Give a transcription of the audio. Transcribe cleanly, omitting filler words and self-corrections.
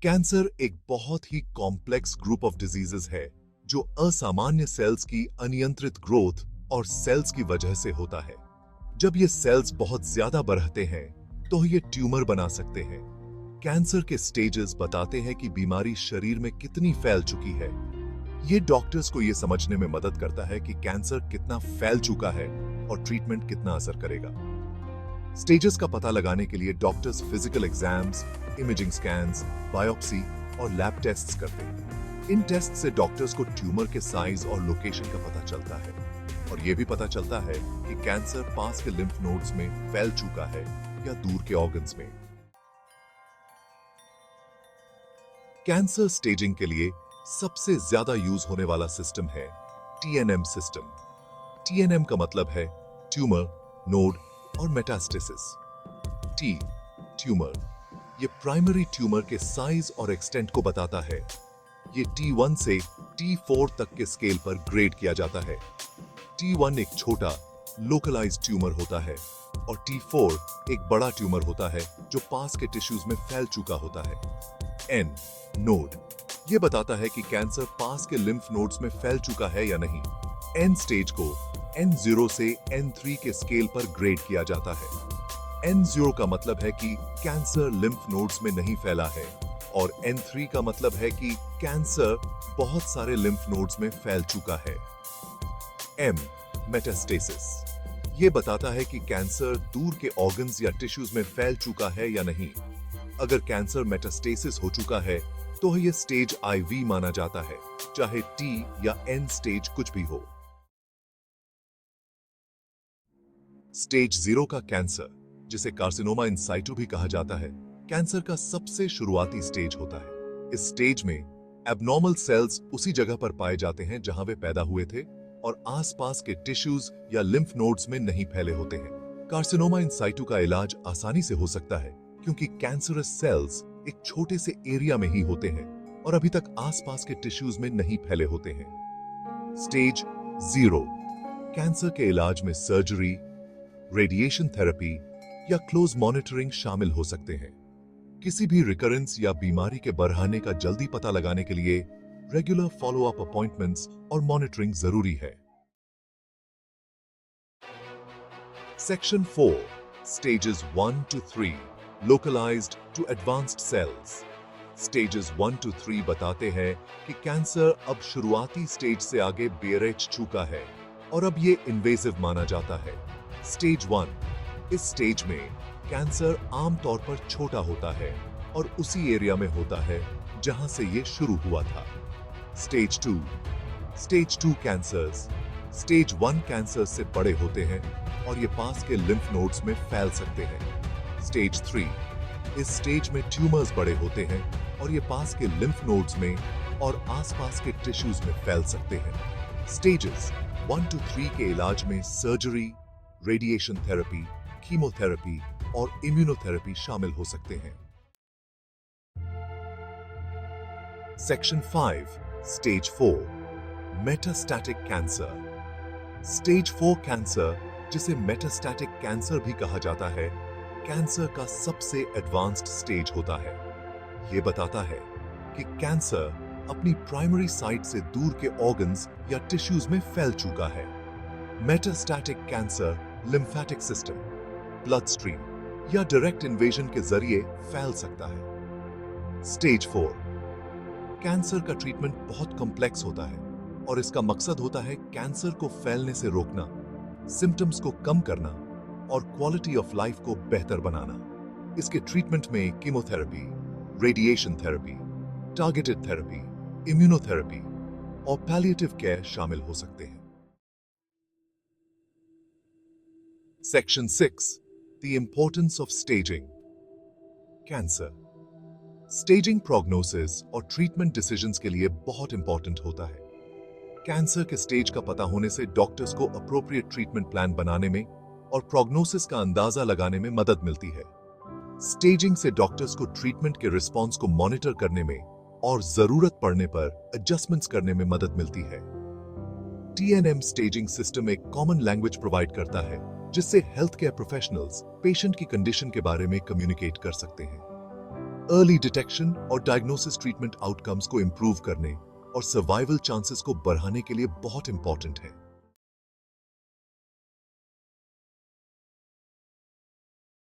Cancer एक बहुत ही complex group of diseases है जो असामान्य सेल्स की अनियंत्रित ग्रोथ और सेल्स की वजह से होता है। जब ये सेल्स बहुत ज्यादा बढ़ते हैं तो ये ट्यूमर बना सकते हैं। कैंसर के स्टेजेस बताते हैं कि बीमारी शरीर में कितनी फैल चुकी है। ये डॉक्टर्स को ये समझने में मदद करता है कि कैंसर कितना फैल चुका है और ट्रीटमेंट कितना असर करेगा। स्टेजेस का पता लगाने के लिए doctors physical exams, imaging scans, biopsy और लैब टेस्ट्स करते हैं। इन टेस्ट से डॉक्टर्स को ट्यूमर के साइज और लोकेशन का पता चलता है और यह भी पता चलता है कि कैंसर पास के लिम्फ नोड्स में फैल चुका है या दूर के ऑर्गन्स में। कैंसर स्टेजिंग के लिए सबसे ज्यादा यूज होने वाला सिस्टम है TNM सिस्टम। TNM का मतलब है ट्यूमर, नोड और मेटास्टेसिस। T ट्यूमर, ये प्राइमरी ट्यूमर के साइज और एक्सटेंट को बताता है। ये T1 से T4 तक के स्केल पर ग्रेड किया जाता है। T1 एक छोटा लोकलाइज्ड ट्यूमर होता है और T4 एक बड़ा ट्यूमर होता है जो पास के टिश्यूज में फैल चुका होता है। N नोड, ये बताता है कि कैंसर पास के लिम्फ नोड्स में फैल चुका है या नहीं। N स्टेज को N0 से N3 के स्केल पर ग्रेड किया जाता है। N0 का मतलब है कि कैंसर लिम्फ नोड्स में नहीं फैला है और N3 का मतलब है कि कैंसर बहुत सारे लिम्फ नोड्स में फैल चुका है। M मेटास्टेसिस, ये बताता है कि कैंसर दूर के ऑर्गन्स या टिश्यूज में फैल चुका है या नहीं। अगर कैंसर मेटास्टेसिस हो चुका है तो यह स्टेज IV माना जाता है, चाहे T या N स्टेज कुछ भी हो। स्टेज 0 का कैंसर, जिसे कार्सिनोमा इन साइटू भी कहा जाता है, कैंसर का सबसे शुरुआती स्टेज होता है। इस स्टेज में एबनॉर्मल सेल्स उसी जगह पर पाए जाते हैं जहां वे पैदा हुए थे और आसपास के टिश्यूज या लिम्फ नोड्स में नहीं फैले होते हैं। कार्सिनोमा इन साइटू का इलाज आसानी से हो सकता है क्योंकि कैंसरस सेल्स एक छोटे से एरिया में ही होते हैं और अभी तक आसपास के टिश्यूज में नहीं फैले होते हैं। स्टेज 0 कैंसर के इलाज में सर्जरी, रेडिएशन थेरेपी या क्लोज मॉनिटरिंग शामिल हो सकते हैं। किसी भी रिकरेंस या बीमारी के बढ़ने का जल्दी पता लगाने के लिए रेगुलर फॉलोअप अपॉइंटमेंट्स और मॉनिटरिंग जरूरी है। Section 4 stages 1 to 3 localised to advanced cells. Stages 1 to 3 बताते हैं कि कैंसर अब शुरुआती स्टेज से आगे बेरच चुका है और अब ये इन्वेसिव माना जाता है। स्टेज 1, इस स्टेज में कैंसर आमतौर पर छोटा होता है और उसी एरिया में होता है जहां से ये शुरू हुआ था। स्टेज 2 कैंसर्स स्टेज 1 कैंसर से बड़े होते हैं और ये पास के लिम्फ नोड्स में फैल सकते हैं। स्टेज 3, इस स्टेज में ट्यूमर्स बड़े होते हैं और ये पास के लिम्फ नोड्स में और आसपास के टिश्यूज में फैल सकते हैं। स्टेजेस 1 to 3 के इलाज में सर्जरी, रेडिएशन थेरेपी, कीमोथेरेपी और इम्यूनोथेरेपी शामिल हो सकते हैं। Section 5 stage 4 metastatic cancer. Stage 4 cancer, जिसे मेटास्टैटिक कैंसर भी कहा जाता है, कैंसर का सबसे एडवांस्ड स्टेज होता है। यह बताता है कि कैंसर अपनी प्राइमरी साइट से दूर के ऑर्गन्स या टिश्यूज में फैल चुका है। Metastatic cancer lymphatic system, blood stream या डायरेक्ट इन्वेजन के जरिए फैल सकता है। स्टेज 4 कैंसर का ट्रीटमेंट बहुत कॉम्प्लेक्स होता है और इसका मकसद होता है कैंसर को फैलने से रोकना, सिम्टम्स को कम करना और क्वालिटी ऑफ लाइफ को बेहतर बनाना। इसके ट्रीटमेंट में chemotherapy, radiation therapy, targeted therapy, immunotherapy और पैलिएटिव केयर शामिल हो सकते हैं। Section 6 the importance of staging. Cancer staging prognosis और ट्रीटमेंट डिसीजंस के लिए बहुत इंपॉर्टेंट होता है। कैंसर के स्टेज का पता होने से डॉक्टर्स को अप्रोप्रिएट ट्रीटमेंट प्लान बनाने में और प्रोग्नोसिस का अंदाजा लगाने में मदद मिलती है। स्टेजिंग से डॉक्टर्स को ट्रीटमेंट के रिस्पॉन्स को मॉनिटर करने में और जरूरत पड़ने पर एडजस्टमेंट्स करने में मदद मिलती है। TNM स्टेजिंग सिस्टम एक कॉमन लैंग्वेज प्रोवाइड करता है जिससे हेल्थ केयर प्रोफेशनल्स पेशेंट की कंडीशन के बारे में कम्युनिकेट कर सकते हैं। अर्ली डिटेक्शन और डायग्नोसिस ट्रीटमेंट आउटकम्स को इंप्रूव करने और सर्वाइवल चांसेस को बढ़ाने के लिए बहुत इंपॉर्टेंट है।